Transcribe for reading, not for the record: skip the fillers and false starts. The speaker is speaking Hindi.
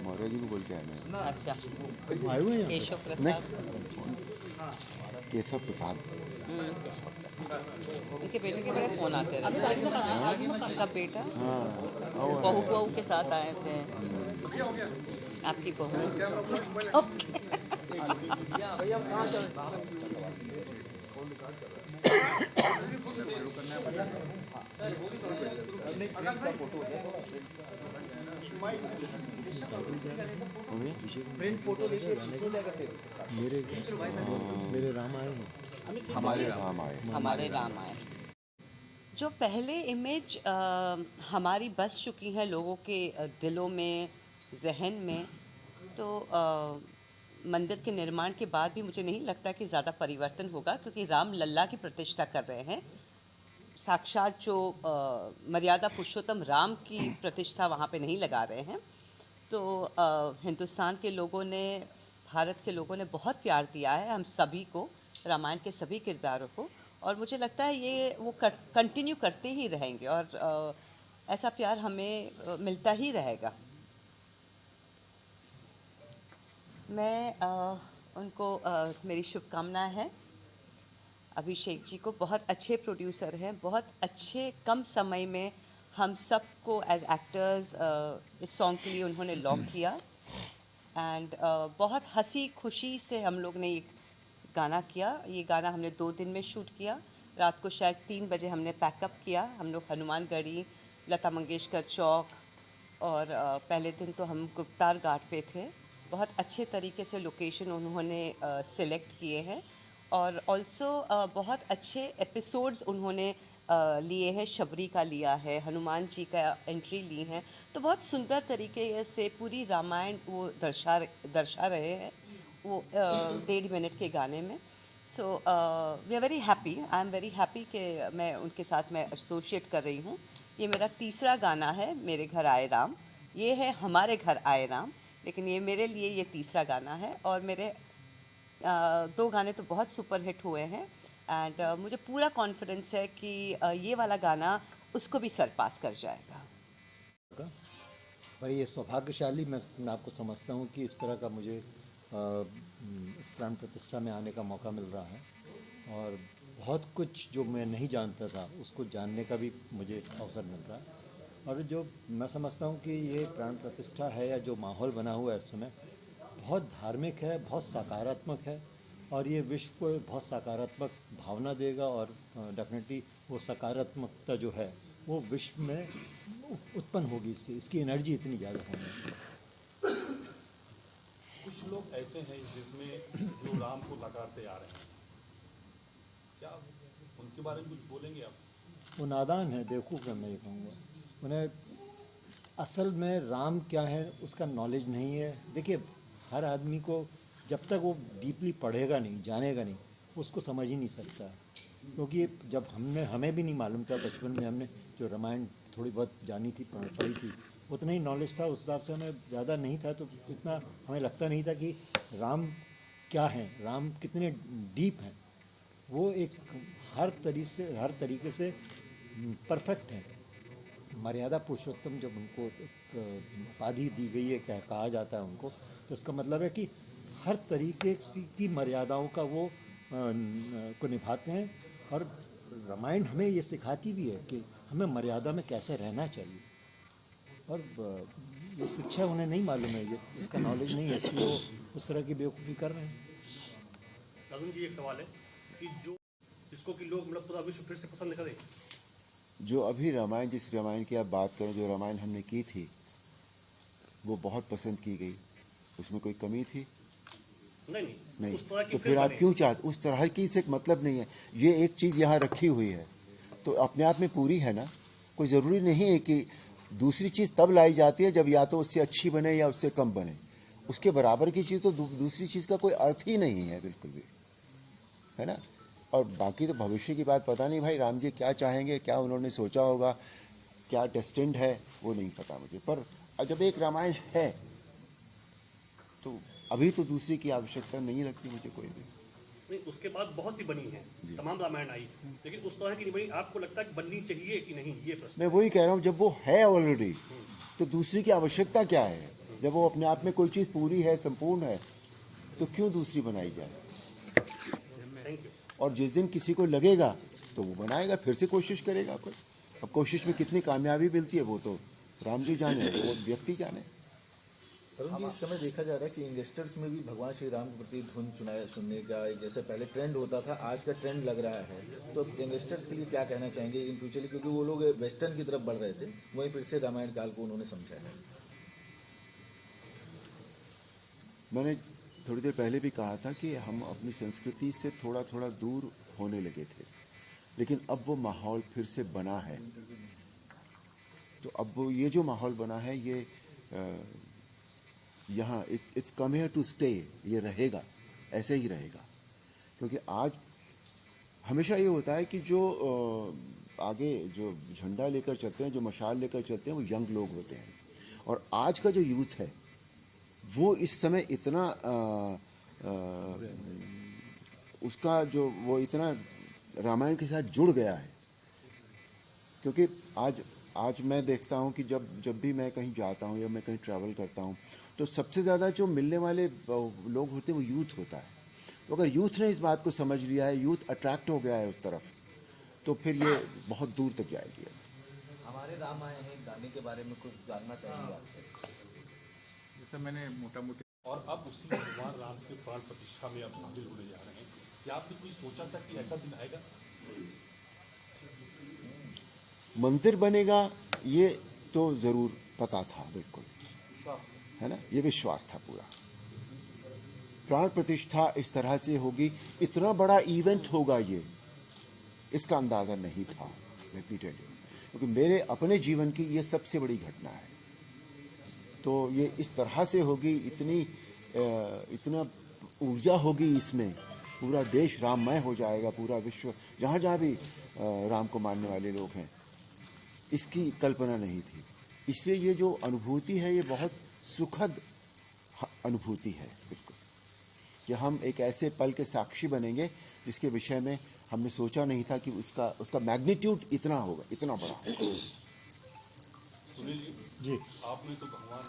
मौर्य जी को बोल के आए मैं। अच्छा, आए हुए हैं केशव प्रसाद। केशव प्रसाद। केशव प्रसाद, उनके बेटे के बड़े फ़ोन आते रहते हैं। उनका बेटा बहू बहू के साथ आए थे, आपकी बहू। ओके। प्रिंट फोटो लीजिए, मेरे राम आए हैं। हमारे राम आए। हमारे राम आए। जो पहले इमेज हमारी बस चुकी हैं लोगों के दिलों में, जहन में, तो मंदिर के निर्माण के बाद भी मुझे नहीं लगता कि ज़्यादा परिवर्तन होगा, क्योंकि राम लल्ला की प्रतिष्ठा कर रहे हैं। साक्षात जो मर्यादा पुरुषोत्तम राम की प्रतिष्ठा वहाँ पे नहीं लगा रहे हैं। तो हिंदुस्तान के लोगों ने, भारत के लोगों ने बहुत प्यार दिया है हम सभी को, रामायण के सभी किरदारों को, और मुझे लगता है ये वो कंटिन्यू करते ही रहेंगे, और ऐसा प्यार हमें मिलता ही रहेगा। मैं उनको मेरी शुभकामनाएं हैं। अभिषेक जी को, बहुत अच्छे प्रोड्यूसर हैं, बहुत अच्छे कम समय में हम सबको एज एक्टर्स इस सॉन्ग के लिए उन्होंने लॉक किया, एंड बहुत हंसी खुशी से हम लोग ने ये गाना किया। ये गाना हमने 2 दिन में शूट किया। रात को शायद 3 बजे हमने पैकअप किया। हम लोग हनुमानगढ़ी, लता मंगेशकर चौक, और पहले दिन तो हम गुप्तार घाट पे थे। बहुत अच्छे तरीके से लोकेशन उन्होंने सिलेक्ट किए हैं, और ऑल्सो बहुत अच्छे एपिसोड्स उन्होंने लिए हैं। शबरी का लिया है, हनुमान जी का एंट्री ली है, तो बहुत सुंदर तरीके से पूरी रामायण वो दर्शा रहे हैं वो 1.5 मिनट के गाने में। So we are very happy, I am very happy कि मैं उनके साथ मैं एसोशिएट कर रही हूँ। ये मेरा तीसरा गाना है, मेरे घर आए राम। ये है हमारे घर आए राम, लेकिन ये मेरे लिए ये तीसरा गाना है, और मेरे 2 गाने तो बहुत सुपर हिट हुए हैं, एंड मुझे पूरा कॉन्फिडेंस है कि ये वाला गाना उसको भी सरपास कर जाएगा। पर ये सौभाग्यशाली मैं आपको समझता हूँ कि इस तरह का मुझे इस प्राण प्रतिष्ठा में आने का मौका मिल रहा है, और बहुत कुछ जो मैं नहीं जानता था उसको जानने का भी मुझे अवसर मिल रहा है। और जो मैं समझता हूँ कि ये प्राण प्रतिष्ठा है, या जो माहौल बना हुआ है इस समय, बहुत धार्मिक है, बहुत सकारात्मक है, और ये विश्व को बहुत सकारात्मक भावना देगा, और डेफिनेटली वो सकारात्मकता जो है वो विश्व में उत्पन्न होगी, इससे इसकी एनर्जी इतनी ज़्यादा होगी। कुछ लोग ऐसे हैं जिसमें जो राम को नकारते आ रहे हैं, क्या उनके बारे में कुछ बोलेंगे आप? वो नादान है, बेवकूफ़ है, मैं ये कहूँगा। उन्हें असल में राम क्या है उसका नॉलेज नहीं है। देखिए, हर आदमी को जब तक वो डीपली पढ़ेगा नहीं, जानेगा नहीं, उसको समझ ही नहीं सकता। क्योंकि जब हमें भी नहीं मालूम था, बचपन में हमने जो रामायण थोड़ी बहुत जानी थी, पढ़ी थी, उतना ही नॉलेज था, उस हिसाब से हमें ज़्यादा नहीं था, तो इतना हमें लगता नहीं था कि राम क्या हैं, राम कितने डीप हैं। वो एक हर तरीके से परफेक्ट हैं। मर्यादा पुरुषोत्तम जब उनको उपाधि दी गई है, क्या कहा जाता है उनको, तो इसका मतलब है कि हर तरीके की मर्यादाओं का वो को निभाते हैं। और रामायण हमें ये सिखाती भी है कि हमें मर्यादा में कैसे रहना चाहिए, और ये शिक्षा उन्हें नहीं मालूम है, ये इसका नॉलेज नहीं है, इसलिए वो उस तरह की बेवकूफ़ी कर रहे हैं। राजन जी, एक सवाल है कि जिसको कि लोग मतलब पूरा विश्व फिर से पसंद करें, जो अभी रामायण, जिस रामायण की आप बात करें, जो रामायण हमने की थी वो बहुत पसंद की गई, उसमें कोई कमी थी? नहीं। उस तरह की तो फिर आप बने। क्यों चाहते? उस तरह की से मतलब नहीं है। ये एक चीज़ यहाँ रखी हुई है तो अपने आप में पूरी है ना। कोई ज़रूरी नहीं है कि दूसरी चीज़ तब लाई जाती है जब या तो उससे अच्छी बने या उससे कम बने। उसके बराबर की चीज़ तो दूसरी चीज़ का कोई अर्थ ही नहीं है, बिल्कुल भी, है ना। और बाकी तो भविष्य की बात पता नहीं भाई, राम जी क्या चाहेंगे, क्या उन्होंने सोचा होगा, क्या डेस्टिन्ड है, वो नहीं पता मुझे। पर जब एक रामायण है तो अभी तो दूसरी की आवश्यकता नहीं लगती मुझे कोई भी। नहीं, उसके बाद बहुत सी बनी है, तमाम रामायण आई, लेकिन उस तरह की नहीं बनी। आपको लगता है कि बननी चाहिए कि नहीं, ये प्रश्न मैं वही कह रहा हूँ, जब वो है ऑलरेडी तो दूसरी की आवश्यकता क्या है? जब वो अपने आप में कोई चीज़ पूरी है, संपूर्ण है, तो क्यों दूसरी बनाई जाए? और जिस दिन किसी को लगेगा तो वो बनाएगा, फिर से कोशिश करेगा कोई। अब कोशिश में कितनी कामयाबी मिलती है वो तो राम जी जाने, वो व्यक्ति जाने। अरुण जी, इस समय देखा जा रहा है कि इन्वेस्टर्स में भी भगवान श्री राम के प्रति धुन सुनने का एक जैसे पहले ट्रेंड होता था, आज का ट्रेंड लग रहा है। तो इन्वेस्टर्स के लिए क्या कहना चाहेंगे इन फ्यूचरली, क्योंकि वो लोग वेस्टर्न की तरफ बढ़ रहे थे, वहीं फिर से रामायण काल को उन्होंने समझा है। मैंने थोड़ी देर पहले भी कहा था कि हम अपनी संस्कृति से थोड़ा थोड़ा दूर होने लगे थे, लेकिन अब वो माहौल फिर से बना है। तो अब वो ये जो माहौल बना है ये यहाँ it's come here to stay, ये रहेगा, ऐसे ही रहेगा। क्योंकि आज हमेशा ये होता है कि जो आगे जो झंडा लेकर चलते हैं, जो मशाल लेकर चलते हैं, वो यंग लोग होते हैं। और आज का जो यूथ है वो इस समय इतना उसका जो वो इतना रामायण के साथ जुड़ गया है। क्योंकि आज मैं देखता हूँ कि जब भी मैं कहीं जाता हूँ या मैं कहीं ट्रैवल करता हूँ तो सबसे ज़्यादा जो मिलने वाले लोग होते हैं वो यूथ होता है। तो अगर यूथ ने इस बात को समझ लिया है, यूथ अट्रैक्ट हो गया है उस तरफ, तो फिर ये बहुत दूर तक जाएगी। हमारे राम आए हैं गाने के बारे में कुछ जानना चाहेंगे आपसे? जैसे मैंने मोटा मोटी और अब उसी भगवान राम के प्राण प्रतिष्ठा में आप शामिल होने जा रहे हैं, क्या आपने कोई सोचा था कि ऐसा दिन आएगा? मंदिर बनेगा ये तो ज़रूर पता था, बिल्कुल, है ना, ये विश्वास था पूरा। प्राण प्रतिष्ठा इस तरह से होगी, इतना बड़ा इवेंट होगा ये, इसका अंदाज़ा नहीं था, लेट मी टेल यू। क्योंकि मेरे अपने जीवन की ये सबसे बड़ी घटना है। तो ये इस तरह से होगी, इतना ऊर्जा होगी इसमें, पूरा देश राममय हो जाएगा, पूरा विश्व जहाँ जहाँ भी राम को मानने वाले लोग हैं, इसकी कल्पना नहीं थी। इसलिए ये जो अनुभूति है ये बहुत सुखद अनुभूति है, बिल्कुल, कि हम एक ऐसे पल के साक्षी बनेंगे जिसके विषय में हमने सोचा नहीं था कि उसका मैग्नीट्यूड इतना होगा, इतना बड़ा होगा। सुनील जी, जी आपने तो भगवान